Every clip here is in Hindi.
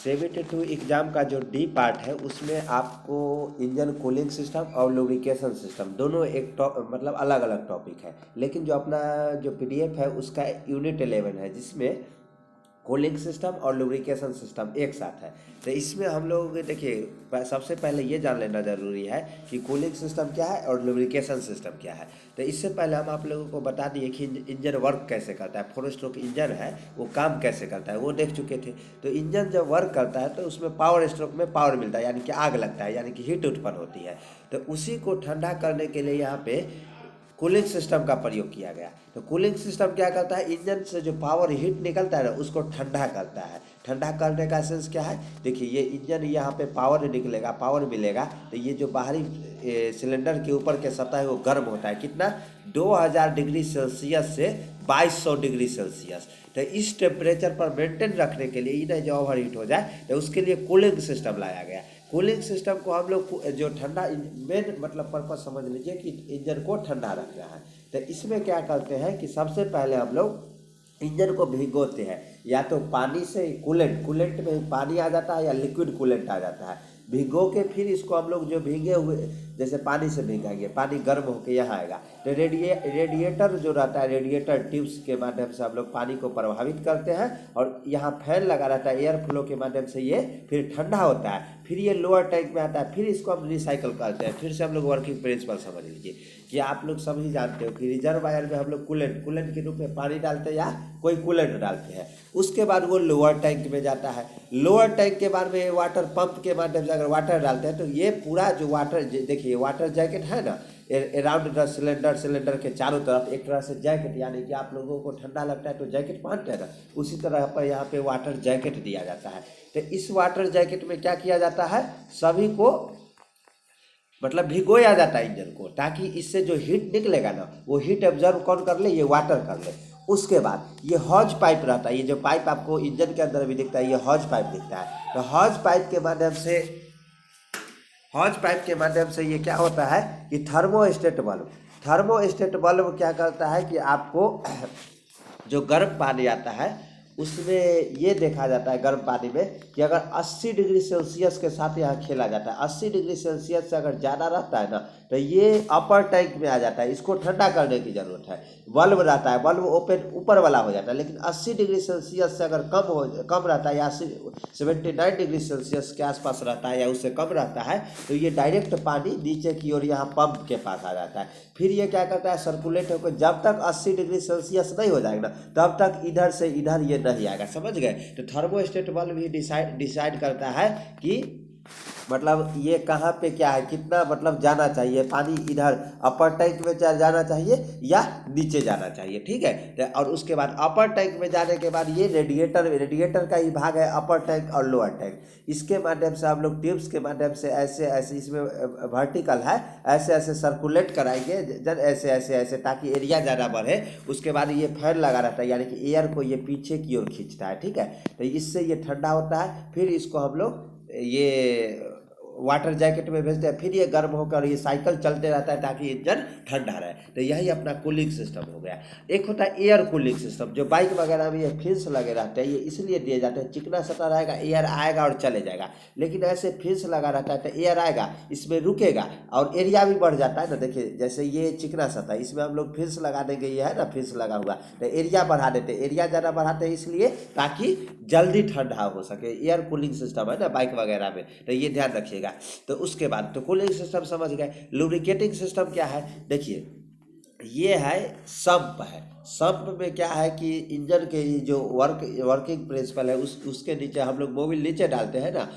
72 एग्ज़ाम का जो डी पार्ट है उसमें आपको इंजन कूलिंग सिस्टम और लुब्रिकेशन सिस्टम दोनों एक मतलब अलग अलग टॉपिक है, लेकिन जो अपना जो पीडीएफ है उसका यूनिट 11 है जिसमें कूलिंग सिस्टम और लुब्रिकेशन सिस्टम एक साथ है। तो इसमें हम लोग देखिए सबसे पहले ये जान लेना ज़रूरी है कि कूलिंग सिस्टम क्या है और लुब्रिकेशन सिस्टम क्या है। तो इससे पहले हम आप लोगों को बता दिए कि इंजन वर्क कैसे करता है, 4 स्ट्रोक इंजन है वो काम कैसे करता है वो देख चुके थे। तो इंजन जब वर्क करता है तो उसमें पावर स्ट्रोक में पावर मिलता है, यानी कि आग लगता है, यानी कि हीट उत्पन्न होती है। तो उसी को ठंडा करने के लिए यहाँ पे कूलिंग सिस्टम का प्रयोग किया गया। तो कूलिंग सिस्टम क्या करता है, इंजन से जो पावर हीट निकलता है ना उसको ठंडा करता है। ठंडा करने का सेंस क्या है, देखिए ये इंजन यहाँ पे पावर निकलेगा, पावर मिलेगा, तो ये जो बाहरी सिलेंडर के ऊपर के सतह है वो गर्म होता है, कितना 2000 डिग्री सेल्सियस से 2200 डिग्री सेल्सियस। तो इस टेम्परेचर पर मेंटेन रखने के लिए इन्हें जो ओवर हीट हो जाए तो उसके लिए कूलिंग सिस्टम लाया गया। कूलिंग सिस्टम को हम लोग जो ठंडा मेन मतलब पर्पज समझ लीजिए कि इंजन को ठंडा रखना है। तो इसमें क्या करते हैं कि सबसे पहले हम लोग इंजन को भिगोते हैं, या तो पानी से कूलेंट में पानी आ जाता है या लिक्विड कूलेंट आ जाता है। भिगो के फिर इसको हम लोग जो भीगे हुए जैसे पानी से भीगेंगे, पानी गर्म होकर यहाँ आएगा तो रेडिएटर जो रहता है, रेडिएटर ट्यूब्स के माध्यम से हम लोग पानी को प्रभावित करते हैं और यहाँ फैन लगा रहता है, एयर फ्लो के माध्यम से ये फिर ठंडा होता है, फिर ये लोअर टैंक में आता है, फिर इसको हम रिसाइकल करते हैं। फिर से हम लोग वर्किंग प्रिंसिपल समझ लीजिए कि आप लोग सभी जानते हो कि रिजर्वायर में हम लोग कूलेंट के रूप में पानी डालते हैं या कोई कूलेंट डालते हैं। उसके बाद वो लोअर टैंक में जाता है, लोअर टैंक के बाद में वाटर पंप के माध्यम से अगर वाटर डालते हैं तो ये पूरा जो वाटर देखिए वाटर जैकेट है ना अराउंड द सिलेंडर के चारों तरफ एक तरह से जैकेट, यानी कि आप लोगों को ठंडा लगता है तो जैकेट पहनते हैं ना, उसी तरह पर यहाँ पे वाटर जैकेट दिया जाता है। तो इस वाटर जैकेट में क्या किया जाता है, सभी को मतलब भिगोया जाता है इंजन को, ताकि इससे जो हीट निकलेगा ना वो हीट एब्जॉर्ब कौन कर ले, ये वाटर कर ले। उसके बाद ये हॉज पाइप रहता है, ये जो पाइप आपको इंजन के अंदर भी दिखता है ये हॉज पाइप दिखता है। तो हॉज पाइप के माध्यम से ये क्या होता है कि थर्मोस्टेट बल्ब क्या करता है कि आपको जो गर्म पानी आता है उसमें ये देखा जाता है गर्म पानी में कि अगर 80 डिग्री सेल्सियस के साथ यहाँ खेला जाता है, 80 डिग्री सेल्सियस से अगर ज़्यादा रहता है ना तो ये अपर टैंक में आ जाता है, इसको ठंडा करने की ज़रूरत है। बल्ब रहता है, बल्ब ओपन ऊपर वाला हो जाता है, लेकिन 80 डिग्री सेल्सियस से अगर कम रहता है या 79 डिग्री सेल्सियस के आसपास रहता है या उससे कम रहता है तो ये डायरेक्ट पानी नीचे की ओर यहाँ पंप के पास आ जाता है। फिर ये क्या करता है, सर्कुलेट होकर जब तक 80 डिग्री सेल्सियस नहीं हो जाएगा ना तब तक इधर से इधर ये नहीं आएगा, समझ गए। तो थर्मोस्टेट बल्ब भी डिसाइड करता है कि मतलब ये कहाँ पे क्या है, कितना मतलब जाना चाहिए पानी, इधर अपर टैंक में जाना चाहिए या नीचे जाना चाहिए, ठीक है। और उसके बाद अपर टैंक में जाने के बाद ये रेडिएटर का ही भाग है अपर टैंक और लोअर टैंक, इसके माध्यम से हम लोग ट्यूब्स के माध्यम से ऐसे ऐसे इसमें वर्टिकल है ऐसे ऐसे सर्कुलेट कराएंगे ऐसे ताकि एरिया ज़्यादा बढ़े। उसके बाद ये फैन लगा रहता है, यानी कि एयर को ये पीछे की ओर खींचता है, ठीक है। तो इससे ये ठंडा होता है, फिर इसको हम लोग ये वाटर जैकेट में भेजते हैं, फिर ये गर्म होकर ये साइकिल चलते रहता है ताकि इंजन ठंडा रहे। तो यही अपना कूलिंग सिस्टम हो गया। एक होता है एयर कूलिंग सिस्टम, जो बाइक वगैरह में ये फिन्स लगे रहते हैं, ये इसलिए दिए जाते हैं, चिकना सतह रहेगा, एयर आएगा और चले जाएगा। लेकिन ऐसे फिन्स लगा रहता है तो एयर आएगा, इसमें रुकेगा और एरिया भी बढ़ जाता है ना। देखिए जैसे ये चिकना सतह, इसमें हम लोग फिन्स लगा देंगे, ये है ना फिन्स लगा हुआ, तो एरिया बढ़ा देते, एरिया ज़्यादा बढ़ाते हैं इसलिए ताकि जल्दी ठंडा हो सके। एयर कूलिंग सिस्टम है ना बाइक वगैरह में, तो ये ध्यान रखिएगा। तो उसके बाद तो कूलिंग सिस्टम समझ गए। लुब्रिकेटिंग सिस्टम क्या है, देखिए ये है संप में क्या है कि इंजन के जो वर्किंग प्रिंसिपल है उसके नीचे हम लोग मोबिल नीचे डालते हैं ना,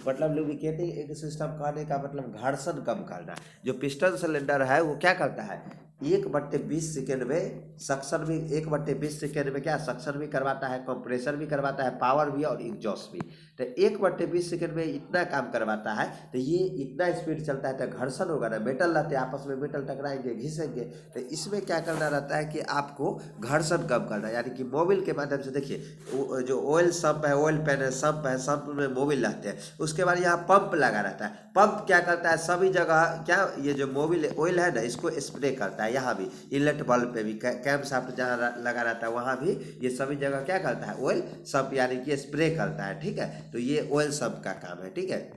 मतलब लुब्रिकेटिंग एक सिस्टम कहने का मतलब घर्षण कम करना। जो पिस्टन सिलेंडर है वो क्या करता है 1/20 सेकेंड में सक्शन भी, 1/20 सेकेंड में क्या सक्शन भी करवाता है, कंप्रेसर भी करवाता है, पावर भी और एग्जॉस्ट भी। तो 1/20 सेकेंड में इतना काम करवाता है, तो ये इतना स्पीड चलता है तो घर्षण होगा ना, मेटल रहते हैं आपस में, मेटल टकराएंगे घिसेंगे। तो इसमें क्या करना रहता है कि आपको घर्षण कम करना है, यानी कि मोबिल के माध्यम से। देखिए जो ऑयल सम्प है, ऑयल पैन है, सम्प में मोबिल रहते हैं। उसके बाद यहाँ पंप लगा रहता है, पंप क्या करता है सभी जगह क्या ये जो मोबिल ऑयल है ना इसको स्प्रे करता है, है, यहाँ भी इनलेट बल्ब पे भी, कैम शाफ्ट जहाँ लगा रहता है वहाँ भी ये सभी जगह क्या करता है, ऑयल सब यानी कि स्प्रे करता है। ठीक है, तो ये ऑयल सब का काम है। ठीक है,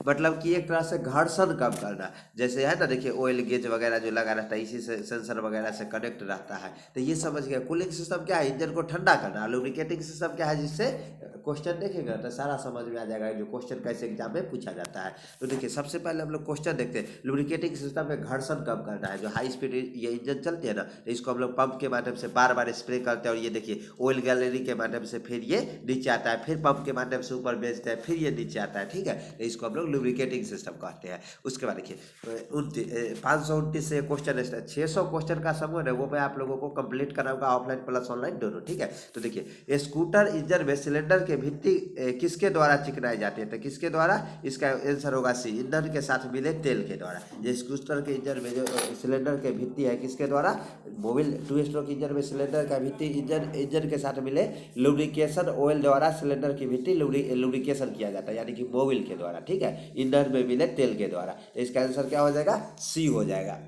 मतलब कि एक तरह से घर्षण कम करना, जैसे है ना, देखिए ऑयल गेज वगैरह जो लगा रहता है इसी से सेंसर वगैरह से कनेक्ट रहता है। तो ये समझ गया। कूलिंग सिस्टम क्या है, इंजन को ठंडा करना। लुब्रिकेटिंग सिस्टम क्या है, जिससे क्वेश्चन देखेगा तो सारा समझ में आ जाएगा जो क्वेश्चन कैसे एग्जाम में पूछा जाता है। तो देखिए सबसे पहले हम लोग क्वेश्चन देखते हैं। लुब्रिकेटिंग सिस्टम में घर्षण कम करना है। जो हाई स्पीड ये इंजन चलती है ना, तो इसको हम लोग पंप के माध्यम से बार बार स्प्रे करते हैं, और ये देखिए ऑयल गैलरी के माध्यम से फिर ये नीचे आता है, फिर पंप के माध्यम से ऊपर भेजते हैं, फिर ये नीचे आता है। ठीक है, तो इसको हम लोग लुब्रिकेटिंग सिस्टम कहते हैं। उसके बाद देखिए 529 से क्वेश्चन 600 क्वेश्चन का समूह है, वो मैं आप लोगों को कंप्लीट कराऊंगा ऑफलाइन प्लस ऑनलाइन दोनों। ठीक है, तो देखिए स्कूटर इंजन में सिलेंडर के भित्ति किसके द्वारा चिकनाई जाती है, तो किसके द्वारा, इसका आंसर होगा सी, ईंधन के साथ मिले तेल के द्वारा। ये स्कूटर के इंजन में जो सिलेंडर के भित्ति है किसके द्वारा, मोबिल 2 स्ट्रोक इंजन में सिलेंडर का भित्ति इंजन के साथ मिले लुब्रिकेशन ऑयल द्वारा सिलेंडर की भित्ति लुब्रिकेशन किया जाता है, यानी कि मोबिल के द्वारा। ठीक है, ईंधन में मिले तेल के द्वारा। तो इसका आंसर क्या हो जाएगा, सी हो जाएगा।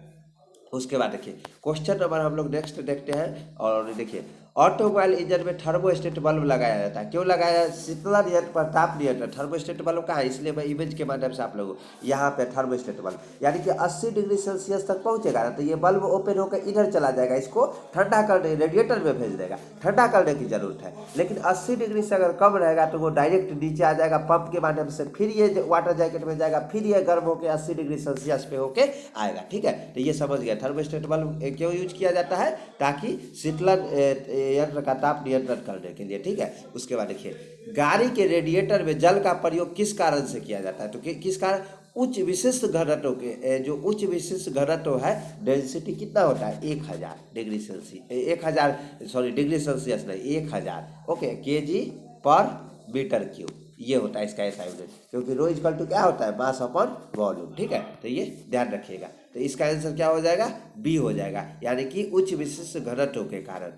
उसके बाद देखिए क्वेश्चन नंबर हम लोग नेक्स्ट देखते हैं। और देखिए ऑटोमोबाइल इंजन में थर्मोस्टेट बल्ब लगाया जाता है। क्यों लगाया है, शीतलन यंत्र पर ताप नियंत्रण। थर्मोस्टेट बल्ब कहाँ है, इसलिए मैं इमेज के माध्यम से आप लोगों यहाँ पे थर्मोस्टेट बल्ब यानी कि 80 डिग्री सेल्सियस तक पहुँचेगा ना, तो ये बल्ब ओपन होकर इधर चला जाएगा, इसको ठंडा करने रेडिएटर में भेज देगा, ठंडा करने की जरूरत है। लेकिन 80 डिग्री से अगर कम रहेगा तो वो डायरेक्ट नीचे आ जाएगा पंप के माध्यम से, फिर ये वाटर जैकेट में जाएगा, फिर ये गर्म होकर 80 डिग्री सेल्सियस पे होके आएगा। ठीक है, तो ये समझ गया थर्मोस्टेट बल्ब क्यों यूज किया जाता है, ताकि शीतलन यंत्र का ताप नियंत्रण करने के लिए। ठीक है, उसके बाद देखिए गाड़ी के रेडिएटर में जल का प्रयोग किस कारण से किया जाता है, तो किस कारण, उच्च विशिष्ट घनत्व के जो उच्च विशिष्ट घनत्व है, डेंसिटी कितना होता है 1000 डिग्री सेल्सियस, 1000 डिग्री सेल्सियस नहीं 1000 ओके केजी पर मीटर क्यूब, ये होता है इसका ऐसा यूनिट, क्योंकि रो इक्वल टू क्या होता है, मास अपॉन वॉल्यूम। ठीक है, तो ये ध्यान रखिएगा। तो इसका आंसर क्या हो जाएगा, बी हो जाएगा, यानी कि उच्च विशिष्ट घनत्व के कारण।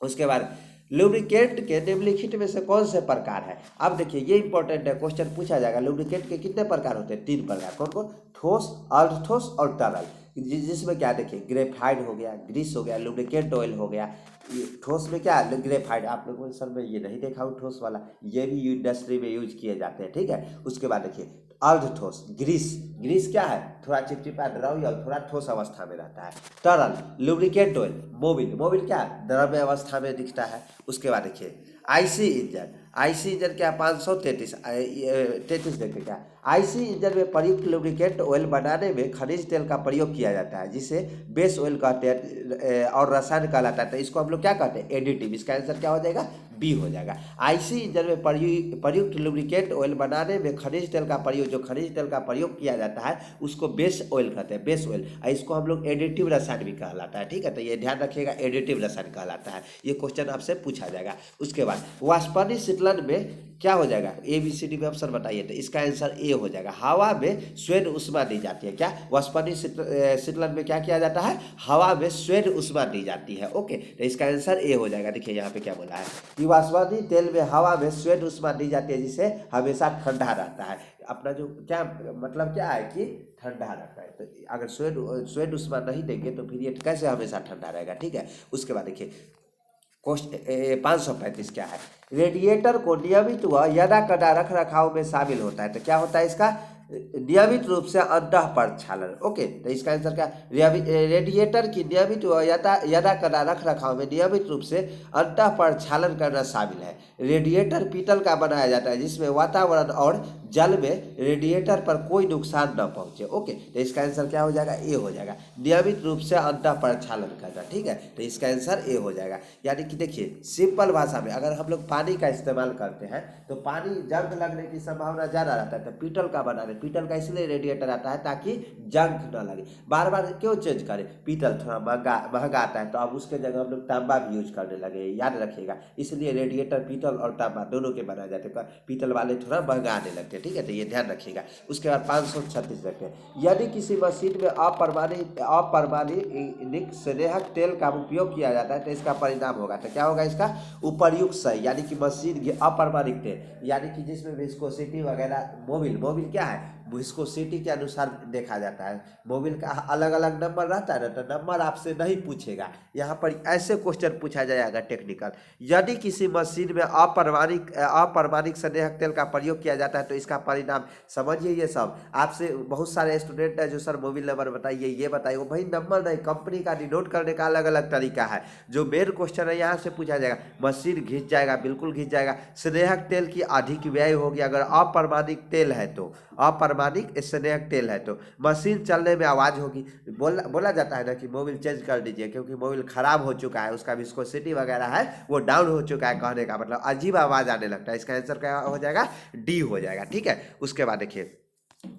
उसके बाद लुब्रिकेंट के निम्नलिखित में से कौन से प्रकार है। अब देखिए ये इंपॉर्टेंट है, क्वेश्चन पूछा जाएगा। लुब्रिकेंट के कितने प्रकार होते हैं, 3 प्रकार। कौन कौन, ठोस, अर्ध ठोस और तरल। जिसमें क्या देखिए ग्रेफाइट हो गया, ग्रीस हो गया, लुब्रिकेंट ऑयल हो गया। ठोस में क्या, ग्रेफाइट, आप लोगों ने सर में ये नहीं देखा हूँ ठोस वाला, ये भी इंडस्ट्री में यूज किए जाते हैं। ठीक है, उसके बाद देखिए अर्ध ठोस, ग्रीस क्या है, थोड़ा चिपचिपा द्रव्य और थोड़ा ठोस अवस्था में रहता है। तरल लुब्रिकेंट ऑयल, मोबिल क्या है, द्रव्य अवस्था में दिखता है। उसके बाद देखिए आईसी इंजन क्या 533 देखिए क्या, आईसी इंजन में प्रयुक्त लुब्रिकेंट ऑयल बनाने में खनिज तेल का प्रयोग किया जाता है, जिसे बेस ऑयल कहते हैं और रसायन कहलाता है। तो इसको हम लोग क्या कहते हैं, एडिटिव। इसका आंसर क्या हो जाएगा, बी हो जाएगा। आईसी इंजन में प्रयुक्त लुब्रिकेंट ऑयल बनाने में खनिज तेल का प्रयोग, जो खनिज तेल का प्रयोग किया जाता है उसको बेस ऑयल कहते हैं, बेस ऑयल। इसको हम लोग एडिटिव रसायन भी कहलाता है। ठीक है, तो ये ध्यान रखिएगा, एडिटिव रसायन कहलाता है। ये क्वेश्चन आपसे पूछा जाएगा। उसके बाद वाष्पनीय शीतलन में क्या हो जाएगा, ए बी सी डी में ऑप्शन बताइए। तो इसका आंसर ए हो जाएगा, हवा में स्वयं उष्मा दी जाती है। क्या, वाष्पनीय शीतलन में क्या किया जाता है, हवा में स्वयं उष्मा दी जाती है। ओके, तो इसका आंसर ए हो जाएगा। देखिए यहाँ पे क्या बोला है कि वाष्पनीय तेल में हवा में स्वयं उष्मा दी जाती है, जिससे हमेशा ठंडा रहता है। अपना जो क्या मतलब क्या है कि ठंडा रहता है। तो अगर स्वयं उष्मा नहीं देंगे तो फिर ये कैसे हमेशा ठंडा रहेगा। ठीक है, उसके बाद देखिए 535 क्या है, रेडिएटर को नियमित व यदा कदा रख रखाव में शामिल होता है। तो क्या होता है इसका, नियमित रूप से अंतः प्रक्षालन। ओके, तो इसका आंसर क्या, रेडिएटर की नियमित व यदा कदा रख रखाव में नियमित रूप से अंतः प्रक्षालन करना शामिल है। रेडिएटर पीतल का बनाया जाता है, जिसमें वातावरण और जल में रेडिएटर पर कोई नुकसान न पहुंचे। ओके, तो इसका आंसर क्या हो जाएगा, ए हो जाएगा, नियमित रूप से अंतः प्रक्षालन करना। ठीक है, तो इसका आंसर ए हो जाएगा। यानी कि देखिए सिंपल भाषा में अगर हम लोग पानी का इस्तेमाल करते हैं तो पानी जंग लगने की संभावना ज़्यादा रहता है। तो पीतल का बना रहे, पीतल का इसलिए रेडिएटर आता है ताकि जंग न लगे। बार बार क्यों चेंज करें, पीतल थोड़ा महंगा आता है, तो अब उसके जगह हम लोग तांबा भी यूज करने लगे, याद रखिएगा। इसलिए रेडिएटर पीतल और तांबा दोनों के बनाए जाते हैं, पीतल वाले थोड़ा महंगा आने लगते हैं। ठीक है, तो ये ध्यान रखिएगा। उसके बाद 536 रखते हैं, यदि किसी मशीन में अपारमाणिक स्नेहक तेल का उपयोग किया जाता है तो इसका परिणाम होगा। तो क्या होगा इसका, उपर्युक्त सही, यानी कि मशीन की अपारमाणिक तेल, यानी कि जिसमें विस्कोसिटी वगैरह, मोबिल क्या है, विस्कोसिटी के अनुसार देखा जाता है। मोबिल का अलग अलग नंबर रहता है ना, तो नंबर आपसे नहीं पूछेगा, यहाँ पर ऐसे क्वेश्चन पूछा जाएगा टेक्निकल। यदि किसी मशीन में अपारमाणिक स्नेहक तेल का प्रयोग किया जाता है तो इसका परिणाम समझिए। ये सब आपसे बहुत सारे स्टूडेंट है जो सर मोबाइल नंबर बताइए, ये बताइए, वो भाई नंबर नहीं, कंपनी का डिनोट करने का अलग अलग तरीका है। जो मेन क्वेश्चन है यहाँ से पूछा जाएगा, मशीन घिस जाएगा, बिल्कुल घिस जाएगा। स्नेहक तेल की अधिक व्यय होगी अगर अपारमाणिक तेल है तो, अपारमाणिक स्नेहक तेल है तो। मशीन चलने में आवाज़ होगी, बोला जाता है ना कि मोबाइल चेंज कर दीजिए क्योंकि मोबाइल खराब हो चुका है, उसका विस्कोसिटी वगैरह है वो डाउन हो चुका है, कहने का मतलब अजीब आवाज़ आने लगता है। इसका आंसर क्या हो जाएगा? डी हो जाएगा। ठीक है, उसके बाद देखिए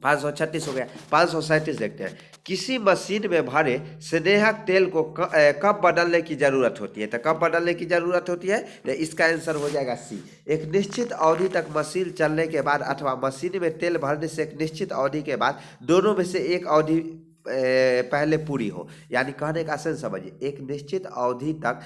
536 हो गया। 537 देखते हैं, किसी मशीन में भरे स्नेहक तेल को कब बदलने की जरूरत होती है? तो कब बदलने की जरूरत होती है? तो इसका आंसर हो जाएगा सी। एक निश्चित अवधि तक मशीन चलने के बाद अथवा मशीन में तेल भरने से एक निश्चित अवधि के बाद, दोनों में से एक अवधि पहले पूरी हो। यानी कहने का सेंस समझिए, एक निश्चित अवधि तक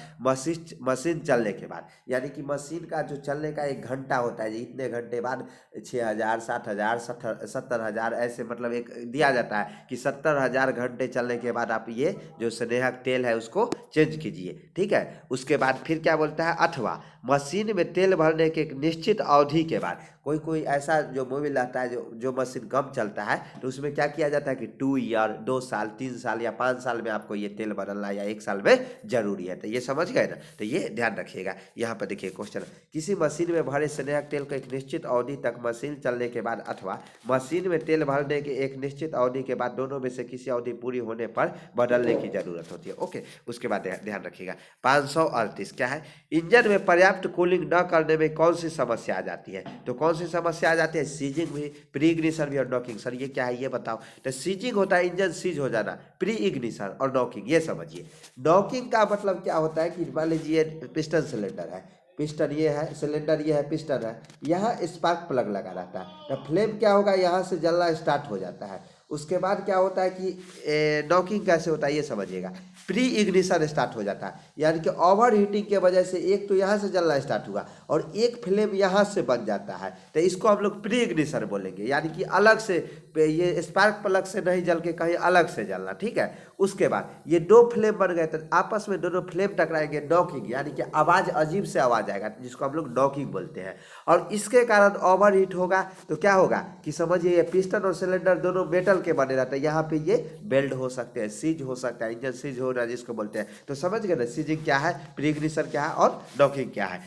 मशीन चलने के बाद, यानी कि मशीन का जो चलने का एक घंटा होता है, इतने घंटे बाद 6,000, 60,000, 70,000 ऐसे मतलब एक दिया जाता है कि 70,000 घंटे चलने के बाद आप ये जो स्नेहक तेल है उसको चेंज कीजिए। ठीक है, उसके बाद फिर क्या बोलता है? अथवा मशीन में तेल भरने के एक निश्चित अवधि के बाद, कोई ऐसा जो मोबाइल रहता है जो मशीन कम चलता है तो उसमें क्या किया जाता है कि 2 ईयर, 2 साल, 3 साल या 5 साल में आपको ये तेल बदलना या 1 साल में जरूरी है। तो ये समझ गए ना, तो ये ध्यान रखिएगा। यहाँ पर देखिए क्वेश्चन, किसी मशीन में भरे स्नेहक तेल को एक निश्चित अवधि तक मशीन चलने के बाद अथवा मशीन में तेल भरने के एक निश्चित अवधि के बाद, दोनों में से किसी अवधि पूरी होने पर बदलने की जरूरत होती है। ओके, उसके बाद ध्यान रखिएगा 538 क्या है? इंजन में पर्याप्त कूलिंग न करने में कौन सी समस्या आ जाती है? तो कौन सी समस्या आ जाती है? सीजिंग भी, प्री इग्निशन भी और नॉकिंग। सर ये क्या है ये बताओ। तो सीजिंग होता है इंजन सीज हो जाना, प्री इग्निशन और नॉकिंग ये समझिए। नॉकिंग का मतलब क्या होता है कि मान लीजिए पिस्टन सिलेंडर है, पिस्टन ये है, सिलेंडर ये है, पिस्टन है, यहाँ स्पार्क प्लग लगा रहता है, तो फ्लेम क्या होगा? यहाँ से जलना स्टार्ट हो जाता है। उसके बाद क्या होता है कि नॉकिंग कैसे होता है ये समझिएगा। प्री इग्निशन स्टार्ट हो जाता है, यानी कि ओवर हीटिंग के वजह से एक तो यहाँ से जलना स्टार्ट हुआ और एक फ्लेम यहाँ से बन जाता है, तो इसको हम लोग प्री इग्निशन बोलेंगे। यानी कि अलग से ये स्पार्क प्लग से नहीं जल के कहीं अलग से जलना। ठीक है, उसके बाद ये 2 फ्लेम बन गए तो आपस में दोनों फ्लेम टकराएंगे, नॉकिंग, यानी कि आवाज़ अजीब से आवाज़ आएगा जिसको हम लोग नॉकिंग बोलते हैं। और इसके कारण ओवर हीट होगा तो क्या होगा कि समझिए ये पिस्टन और सिलेंडर दोनों मेटल के बने रहते हैं, यहाँ पे ये बेल्ट हो सकते हैं, सीज हो सकता है, इंजन सीज हो रहा है जिसको बोलते हैं। तो समझ गए ना, सीजिंग क्या है, प्री इग्निशन क्या है और नॉकिंग क्या है।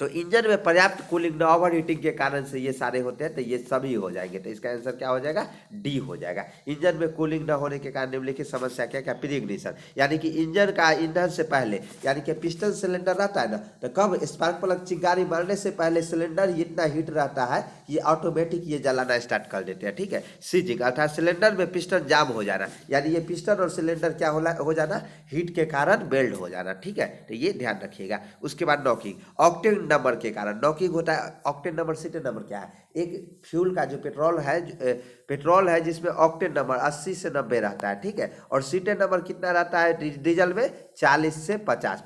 तो इंजन में पर्याप्त कूलिंग न, ओवर हीटिंग के कारण से ये सारे होते हैं, तो ये सभी हो जाएंगे। तो इसका आंसर क्या हो जाएगा? डी हो जाएगा। इंजन में कूलिंग न होने के कारण निम्नलिखित समस्या क्या क्या? प्री इग्निशन, यानी कि इंजन का ईंधन से पहले, यानी कि पिस्टन सिलेंडर रहता है ना, तो कब स्पार्क प्लग चिंगारी मारने से पहले सिलेंडर इतना हीट रहता है कि ऑटोमेटिक ये जलाना स्टार्ट कर देते हैं। ठीक है, सीजिंग अर्थात सिलेंडर में पिस्टन जाम हो जाना, यानी ये पिस्टन और सिलेंडर क्या हो जाना? हीट के कारण बेल्ट हो जाना। ठीक है, तो ये ध्यान रखिएगा। उसके बाद नॉकिंग, ऑक्टेन नंबर के कारण नॉकिंग होता है। ऑक्टेन नंबर, सीटेन नंबर क्या है? एक फ्यूल का जो पेट्रोल है जिसमें ऑक्टेन नंबर 80 से 90 रहता है। ठीक है, और सीटेन नंबर कितना रहता है डीजल में? 40 से 50,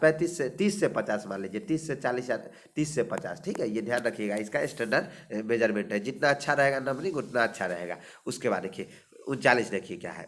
30 से 50 मान लीजिए, 30 से 40 या 30 से 50। ठीक है, ये ध्यान रखिएगा, इसका स्टैंडर्ड मेजरमेंट है। जितना अच्छा रहेगा नंबरिंग उतना अच्छा रहेगा। उसके बाद देखिए 39 देखिए क्या है?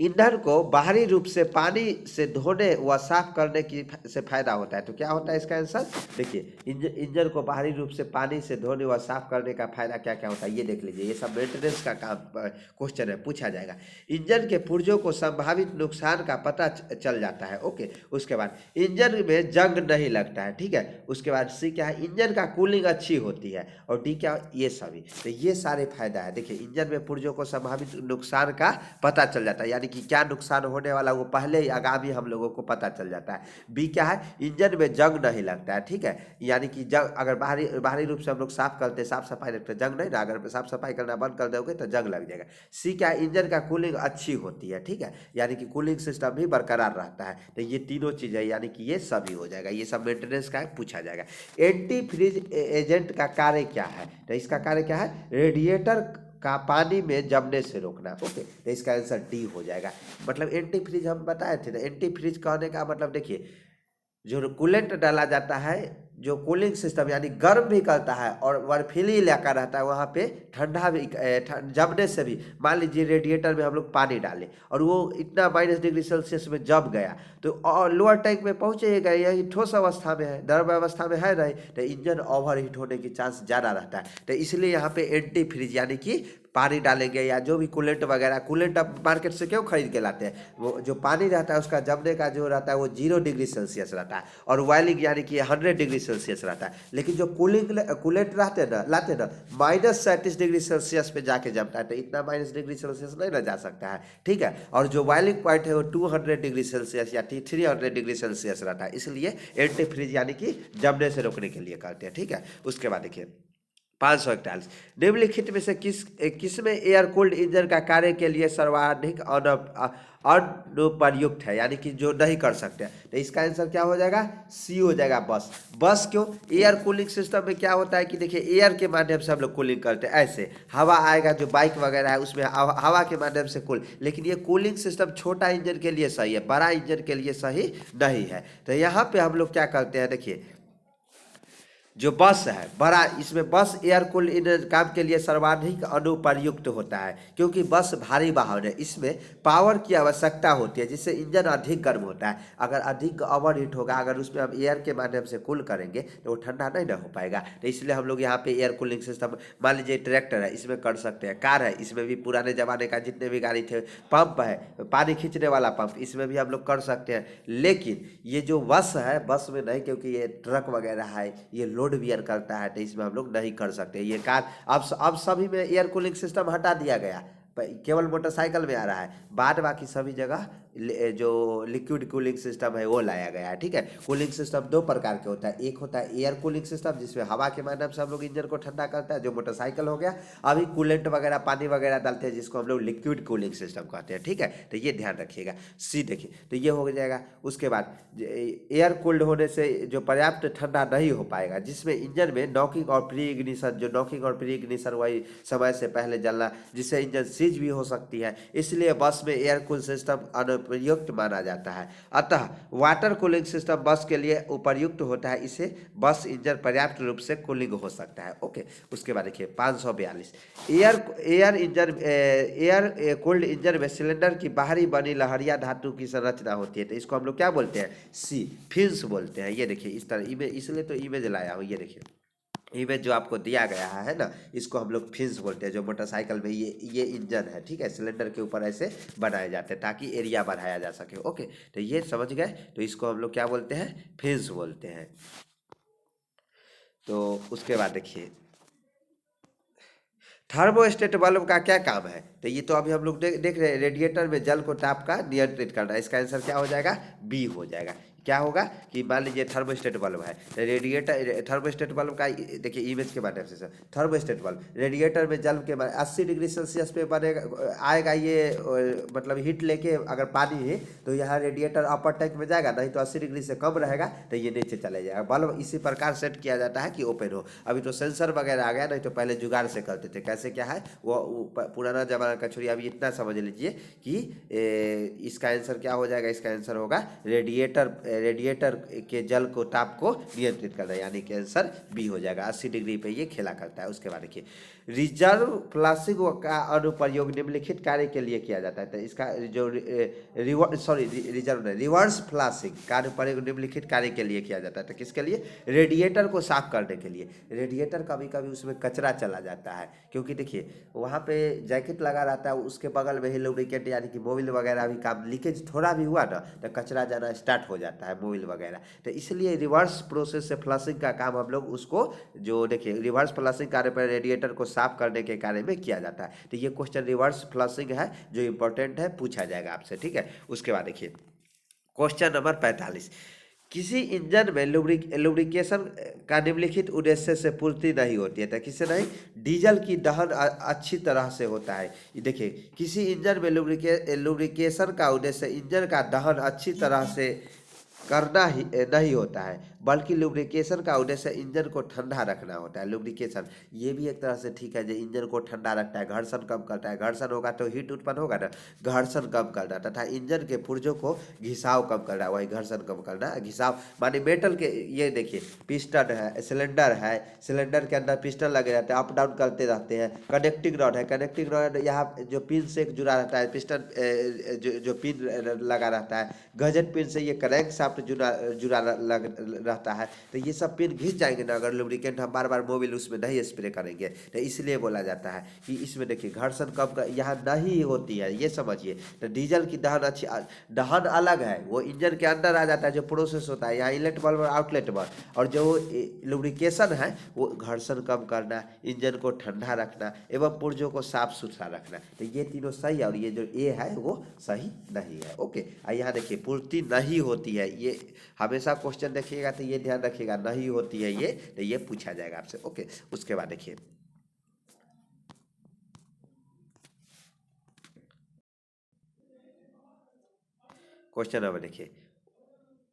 ईंधन को बाहरी रूप से पानी से धोने व साफ करने की से फायदा होता है। तो क्या होता है इसका आंसर? देखिए इंजन को बाहरी रूप से पानी से धोने व साफ करने का फायदा क्या क्या होता है ये देख लीजिए। ये सब मेंटेनेंस का काम क्वेश्चन है, पूछा जाएगा। इंजन के पुर्जों को संभावित नुकसान का पता चल जाता है। ओके, उसके बाद इंजन में जंग नहीं लगता है। ठीक है, उसके बाद सी क्या है? इंजन का कूलिंग अच्छी होती है। और डी क्या? ये सभी। तो ये सारे फायदा है। देखिए इंजन में पुर्जों को संभावित नुकसान का पता चल जाता है, यानी कि क्या नुकसान होने वाला वो पहले ही आगामी हम लोगों को पता चल जाता है। बी क्या है? इंजन में जंग नहीं लगता है। ठीक है, यानी कि जंग अगर बाहरी रूप से हम लोग साफ करते, साफ सफाई रखते, जंग नहीं ना, अगर साफ सफाई करना बंद कर दोगे तो जंग लग जाएगा। सी क्या है? इंजन का कूलिंग अच्छी होती है। ठीक है, यानी कि कूलिंग सिस्टम भी बरकरार रहता है। तो ये तीनों चीज़ है, यानी कि ये सभी हो जाएगा। ये सब मेंटेनेंस का पूछा जाएगा। एंटी फ्रीज एजेंट का कार्य क्या है? तो इसका कार्य क्या है? रेडिएटर का पानी में जमने से रोकना। ओके, तो इसका आंसर डी हो जाएगा। मतलब एंटी फ्रीज हम बताए थे ना, एंटी फ्रीज कहने का मतलब देखिए जो कूलेंट डाला जाता है जो कूलिंग सिस्टम यानी गर्म भी करता है और बर्फीली इलाका रहता है वहाँ पे ठंडा भी जमने से भी, मान लीजिए रेडिएटर में हम लोग पानी डालें और वो इतना -डिग्री सेल्सियस में जम गया तो लोअर टैंक में पहुँचेगा, यही ठोस अवस्था में है, द्रव अवस्था में है नहीं, तो इंजन ओवर हीट होने की चांस ज़्यादा रहता है। तो इसलिए यहाँ पे एंटी फ्रीज यानी कि पानी डालेंगे या जो भी कूलेंट वगैरह, कूलेंट आप मार्केट से क्यों खरीद के लाते हैं, वो जो पानी रहता है उसका जमने का जो रहता है वो 0 डिग्री सेल्सियस रहता है और बॉइलिंग यानी कि 100 डिग्री सेल्सियस रहता है। लेकिन जो कूलेंट लाते ना -37 डिग्री सेल्सियस पे जाके जमता है, तो इतना -डिग्री सेल्सियस नहीं ना जा सकता है, ठीक है। और जो बॉइलिंग पॉइंट है वो 200 डिग्री सेल्सियस या 300 डिग्री सेल्सियस रहता है, इसलिए एंटी फ्रीज यानी कि जमने से रोकने के लिए करते हैं, ठीक है। उसके बाद देखिए 541 निम्नलिखित में से किसमें एयर कूल्ड इंजन का कार्य के लिए सर्वाधिक अनुपयुक्त है, यानी कि जो नहीं कर सकते, तो इसका आंसर क्या हो जाएगा, सी हो जाएगा, बस क्यों, एयर कूलिंग सिस्टम में क्या होता है कि देखिए एयर के माध्यम से हम लोग कूलिंग करते हैं, ऐसे हवा आएगा, जो बाइक वगैरह है उसमें हवा के माध्यम से कूल, लेकिन ये कूलिंग सिस्टम छोटा इंजन के लिए सही है, बड़ा इंजन के लिए सही नहीं है। तो यहाँ पे हम लोग क्या करते हैं, देखिए जो बस है बड़ा, इसमें बस एयर कूल इंजन काम के लिए सर्वाधिक अनुपयुक्त होता है, क्योंकि बस भारी वाहन है, इसमें पावर की आवश्यकता होती है जिससे इंजन अधिक गर्म होता है। अगर अधिक ओवर हीट होगा, अगर उसमें हम एयर के माध्यम से कूल करेंगे तो वो ठंडा नहीं ना हो पाएगा। तो इसलिए हम लोग यहाँ पे एयर कूलिंग सिस्टम, मान लीजिए ट्रैक्टर है इसमें कर सकते हैं, कार है इसमें भी, पुराने ज़माने का जितने भी गाड़ी थे, पंप है पानी खींचने वाला पंप, इसमें भी हम लोग कर सकते हैं। लेकिन ये जो बस है, बस में नहीं, क्योंकि ये ट्रक वगैरह है, ये लोड बियर करता है, तो इसमें हम लोग नहीं कर सकते। ये कार अब सभी में एयर कूलिंग सिस्टम हटा दिया गया, केवल मोटरसाइकिल में आ रहा है, बाद बाकी सभी जगह जो लिक्विड कूलिंग सिस्टम है वो लाया गया है, ठीक है। कूलिंग सिस्टम दो प्रकार के होता है, एक होता है एयर कूलिंग सिस्टम जिसमें हवा के माध्यम से हम लोग इंजन को ठंडा करता है, जो मोटरसाइकिल हो गया। अभी कूलेंट वगैरह पानी वगैरह डालते हैं जिसको हम लोग लिक्विड कूलिंग सिस्टम कहते हैं, ठीक है। तो ये ध्यान रखिएगा, सी देखिए, तो ये हो जाएगा। उसके बाद एयर कूल्ड होने से जो पर्याप्त ठंडा नहीं हो पाएगा, जिसमें इंजन में नॉकिंग और प्री इग्निशन, जो नॉकिंग और प्री इग्निशन वही समय से पहले जलना, जिससे इंजन सीज भी हो सकती है, इसलिए बस में एयर कूल सिस्टम अनुपयुक्त माना जाता है। अतः वाटर कूलिंग सिस्टम बस के लिए उपयुक्त होता है, इसे बस इंजन पर्याप्त रूप से कूलिंग हो सकता है, ओके। उसके बाद देखिए 542 एयर कूल्ड इंजन में सिलेंडर की बाहरी बनी लहरिया धातु की संरचना होती है, तो इसको हम लोग क्या बोलते हैं, सी फिन्स बोलते हैं। ये देखिए इस तरह इमेज, इसलिए तो इमेज लाया हूँ, ये देखिए इमेज जो आपको दिया गया है ना, इसको हम लोग फिन्स बोलते हैं। जो मोटरसाइकिल में ये इंजन है, ठीक है, सिलेंडर के ऊपर ऐसे बनाए जाते हैं ताकि एरिया बढ़ाया जा सके, ओके। तो ये समझ गए, तो इसको हम लोग क्या बोलते हैं, फिन्स बोलते हैं। तो उसके बाद देखिए थर्मोस्टेट बल्ब का क्या काम है, तो ये तो अभी हम लोग देख रहे हैं, रेडिएटर में जल को ताप का नियंत्रित करना। इसका आंसर क्या हो जाएगा, बी हो जाएगा। क्या होगा कि मान लीजिए थर्मोस्टेट बल्ब है, तो रेडिएटर थर्मोस्टेट बल्ब का देखिए इमेज के माध्यम से, सर थर्मोस्टेट बल्ब रेडिएटर में जल के 80 डिग्री सेल्सियस पे बनेगा, आएगा ये मतलब हीट लेके, अगर पानी है तो यहाँ रेडिएटर अपर टैंक में जाएगा, नहीं तो 80 डिग्री से कम रहेगा तो ये नीचे चले जाएगा। बल्ब इसी प्रकार सेट किया जाता है कि ओपन हो। अभी तो सेंसर वगैरह आ गया, नहीं तो पहले जुगाड़ से करते थे। कैसे क्या है वो पुराना जमाना का छोड़िए, अभी इतना समझ लीजिए कि इसका आंसर क्या हो जाएगा, इसका आंसर होगा रेडिएटर के जल को ताप को नियंत्रित करना, यानी कि आंसर बी हो जाएगा। 80 डिग्री पे ये खेला करता है। उसके बाद देखिए रिजर्व फ्लाशिंग का अनुप्रयोग निम्नलिखित कार्य के लिए किया जाता है, तो इसका जो रिवर्स फ्लाशिंग का अनुप्रयोग निम्नलिखित कार्य के लिए किया जाता है, तो किसके लिए, रेडिएटर को साफ करने के लिए। रेडिएटर कभी कभी उसमें कचरा चला जाता है, क्योंकि देखिए वहाँ पे जैकेट लगा रहता है, उसके बगल में ही लुब्रिकेंट यानी कि मोबिल वगैरह भी काम, लीकेज थोड़ा भी हुआ ना तो कचरा जाना स्टार्ट हो जाता है मोबिल वगैरह। तो इसलिए रिवर्स प्रोसेस से फ्लशिंग का काम हम लोग उसको, जो देखिए रिवर्स फ्लशिंग कार्य पर रेडिएटर को साफ करने के कार्य में किया जाता है। तो ये क्वेश्चन रिवर्स फ्लशिंग है जो इंपॉर्टेंट है, पूछा जाएगा आपसे, ठीक है। उसके बाद देखिए क्वेश्चन नंबर 45 किसी इंजन में लुब्रिकेशन का निम्नलिखित उद्देश्य से पूर्ति नहीं होती है, तो किससे नहीं, डीजल की दहन अच्छी तरह से होता है। देखिए किसी इंजन में लुब्रिकेशन का उद्देश्य इंजन का दहन अच्छी तरह से करना ही नहीं होता है, बल्कि लुब्रिकेशन का उद्देश्य इंजन को ठंडा रखना होता है। लुब्रिकेशन ये भी एक तरह से ठीक है, जो इंजन को ठंडा रखता है, घर्षण कम करता है। घर्षण होगा तो हीट उत्पन्न होगा ना, घर्षण कम करना तथा इंजन के पुर्जों को घिसाव कम करना, वही घर्षण कम करना। घिसाव माने मेटल के, ये देखिए पिस्टन है, सिलेंडर है, सिलेंडर के अंदर पिस्टन लगे रहते हैं, अप डाउन करते रहते हैं। कनेक्टिंग रॉड है, कनेक्टिंग रॉड यहाँ जो पिन से जुड़ा रहता है, पिस्टन जो पिन लगा रहता है, गजट पिन से ये क्रैंक शाफ्ट जुड़ा जुड़ा रहता है। तो ये सब पिन घिस जाएंगे ना अगर लुब्रिकेंट हम बार बार मोबिल उसमें नहीं स्प्रे करेंगे, तो इसलिए बोला जाता है कि इसमें देखिए घर्षण कम यहाँ नहीं होती है, ये समझिए। तो डीजल की दहन अच्छी, दहन अलग है, वो इंजन के अंदर आ जाता है जो प्रोसेस होता है, यहाँ इनलेट वाल्व और आउटलेट वाल्व। और जो लुब्रिकेशन है वो घर्षण कम करना, इंजन को ठंडा रखना एवं पुर्जों को साफ सुथरा रखना। तो ये तीनों सही है, और ये जो ए है वो सही नहीं है। ओके, यहाँ देखिए पूर्ति नहीं होती है, ये हमेशा क्वेश्चन देखिएगा तो ये ध्यान रखिएगा, नहीं होती है ये, तो ये पूछा जाएगा आपसे। ओके, उसके बाद देखिए क्वेश्चन नंबर देखिए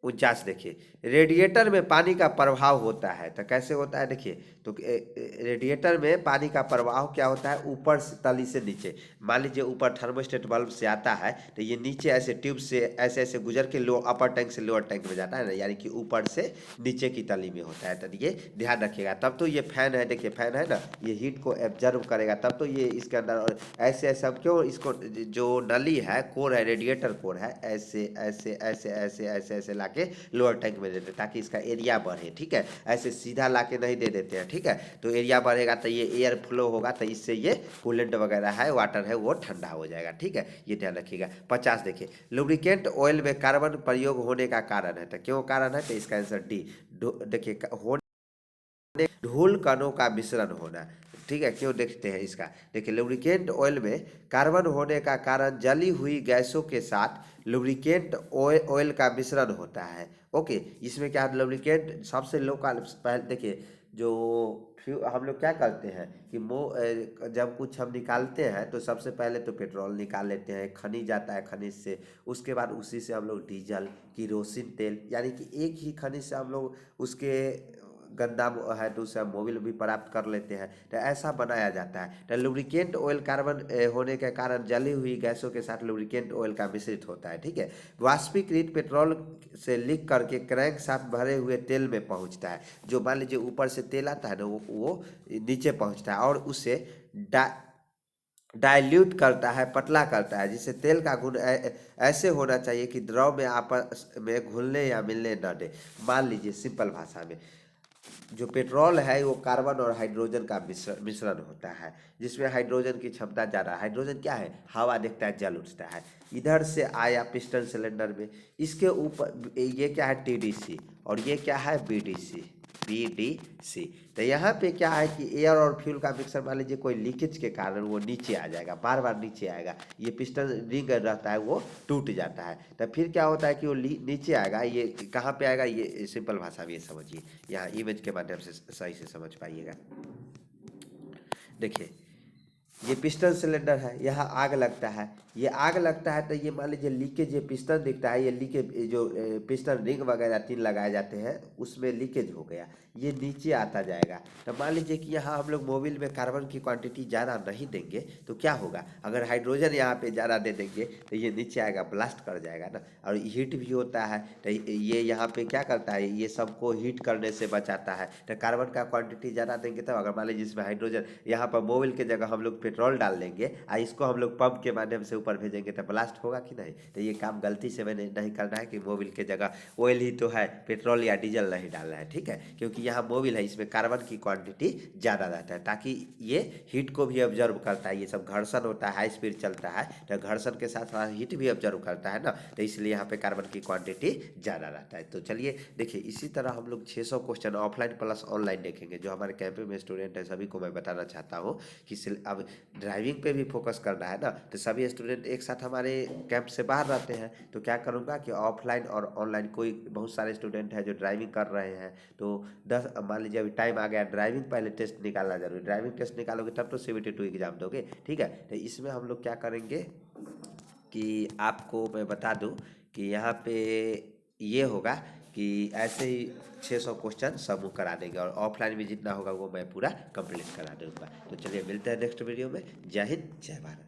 49, देखिए रेडिएटर में पानी का प्रवाह होता है, तो कैसे होता है देखिए। तो रेडिएटर में पानी का प्रवाह क्या होता है, ऊपर से तली से नीचे। मान लीजिए ऊपर थर्मोस्टेट बल्ब से आता है, तो ये नीचे ऐसे ट्यूब से ऐसे ऐसे गुजर के लो अपर टैंक से लोअर टैंक में जाता है ना, यानी कि ऊपर से नीचे की तली में होता है। तो ये ध्यान रखिएगा। तब तो ये फैन है, देखिए फैन है ना, ये हीट को एब्जर्व करेगा, तब तो ये इसके अंदर। और ऐसे ऐसे अब क्यों इसको, जो नली है, कोर है, रेडिएटर कोर है, ऐसे ऐसे ऐसे ऐसे ऐसे ऐसे लाके लोअर टैंक में देते हैं ताकि इसका एरिया बढ़े। ठीक है, ऐसे सीधा लाके नहीं दे देते हैं। ठीक है, तो एरिया बढ़ेगा तो ये एयर फ्लो होगा, तो इससे ये कूलेंट वगैरह है, वाटर है, वो ठंडा हो जाएगा। ठीक है, ये ध्यान रखिएगा। 50 देखिए लुब्रिकेंट ऑयल में कार्बन प्रयोग होने का कारण है, तो क्यों कारण है, तो इसका आंसर डी। देखिए धूल कणों का मिश्रण होना। ठीक है, क्यों देखते हैं इसका। देखिए लुब्रिकेंट ऑयल में कार्बन होने का कारण जली हुई गैसों के साथ लुब्रिकेंट ऑयल का मिश्रण होता है। ओके, इसमें क्या लुब्रिकेंट सबसे लो का पहले देखिए, जो हम लोग क्या करते हैं कि जब कुछ हम निकालते हैं तो सबसे पहले तो पेट्रोल निकाल लेते हैं, खनिज आता है, खनिज से उसके बाद उसी से हम लोग डीजल, किरोसिन तेल, यानी कि एक ही खनिज से हम लोग उसके गंदा है तो उससे हम मोबिल भी प्राप्त कर लेते हैं। तो ऐसा बनाया जाता है। तो लुब्रिकेंट ऑयल कार्बन होने के कारण जली हुई गैसों के साथ लुब्रिकेंट ऑयल का मिश्रित होता है। ठीक है, वाष्पीकृत पेट्रोल से लीक करके क्रैंक शाफ्ट भरे हुए तेल में पहुंचता है। जो मान लीजिए ऊपर से तेल आता है ना, वो नीचे पहुंचता है और उससे डाइल्यूट करता है, पतला करता है, जिससे तेल का गुण ऐसे होना चाहिए कि द्रव में आपस में घुलने या मिलने न दे। मान लीजिए सिंपल भाषा में, जो पेट्रोल है वो कार्बन और हाइड्रोजन का मिश्रण होता है, जिसमें हाइड्रोजन की क्षमता ज़्यादा है। हाइड्रोजन क्या है, हवा देखता है जल उठता है। इधर से आया पिस्टन सिलेंडर में, इसके ऊपर ये क्या है टीडीसी, और ये क्या है बीडीसी, बीडीसी। तो यहाँ पे क्या है कि एयर और फ्यूल का मिक्सर, मान लीजिए कोई लीकेज के कारण वो नीचे आ जाएगा, बार बार नीचे आएगा, ये पिस्टन रिंग रहता है वो टूट जाता है। तो फिर क्या होता है कि वो नीचे आएगा, ये कहाँ पे आएगा, ये सिंपल भाषा में ये समझिए, यहाँ इमेज के माध्यम से सही से समझ पाइएगा। देखिए ये पिस्टन सिलेंडर है, यहाँ आग लगता है, ये आग लगता है तो ये मान लीजिए लीकेज, ये पिस्टन दिखता है, ये लीकेज जो पिस्टन रिंग वगैरह 3 लगाए जाते हैं उसमें लीकेज हो गया, ये नीचे आता जाएगा। तो मान लीजिए कि यहाँ हम लोग मोबिल में कार्बन की क्वांटिटी ज़्यादा नहीं देंगे तो क्या होगा, अगर हाइड्रोजन यहाँ पे ज़्यादा दे देंगे तो ये नीचे आएगा, ब्लास्ट कर जाएगा ना, और हीट भी होता है। तो ये यहाँ पे क्या करता है, ये सबको हीट करने से बचाता है। तो कार्बन का क्वांटिटी ज़्यादा देंगे तब, अगर मान लीजिए इसमें हाइड्रोजन, यहाँ पर मोबिल के जगह हम लोग पेट्रोल डाल देंगे और इसको हम लोग पंप के माध्यम से ऊपर भेजेंगे तो ब्लास्ट होगा कि नहीं। तो ये काम गलती से मैंने नहीं करना है कि मोबिल के जगह ऑयल ही तो है, पेट्रोल या डीजल नहीं डालना है। ठीक है, क्योंकि यहाँ मोबिल है, इसमें कार्बन की क्वांटिटी ज़्यादा रहता है ताकि ये हीट को भी ऑब्जर्व करता है। ये सब घर्षण होता है, हाई स्पीड चलता है, तो घर्षण के साथ साथ हीट भी ऑब्जर्व करता है ना, तो इसलिए यहाँ पे कार्बन की क्वांटिटी ज़्यादा रहता है। तो चलिए देखिए, इसी तरह हम लोग 600 क्वेश्चन ऑफलाइन प्लस ऑनलाइन देखेंगे। जो हमारे कैंप में स्टूडेंट है सभी को मैं बताना चाहता हूँ कि अब ड्राइविंग पे भी फोकस करना है ना, तो सभी स्टूडेंट एक साथ हमारे कैंप से बाहर रहते हैं। तो क्या करूँगा कि ऑफलाइन और ऑनलाइन, कोई बहुत सारे स्टूडेंट हैं जो ड्राइविंग कर रहे हैं, तो 10 मान लीजिए अभी टाइम आ गया, ड्राइविंग पहले टेस्ट निकालना जरूरी, ड्राइविंग टेस्ट निकालोगे तब तो CBT 2 एग्जाम दोगे। ठीक है, तो इसमें हम लोग क्या करेंगे कि आपको मैं बता दूं कि यहाँ पे ये होगा कि ऐसे ही 600 क्वेश्चन समूह करा देंगे और ऑफलाइन भी जितना होगा वो मैं पूरा कंप्लीट करा दूँगा। तो चलिए मिलते हैं नेक्स्ट वीडियो में। जय हिंद, जय भारत।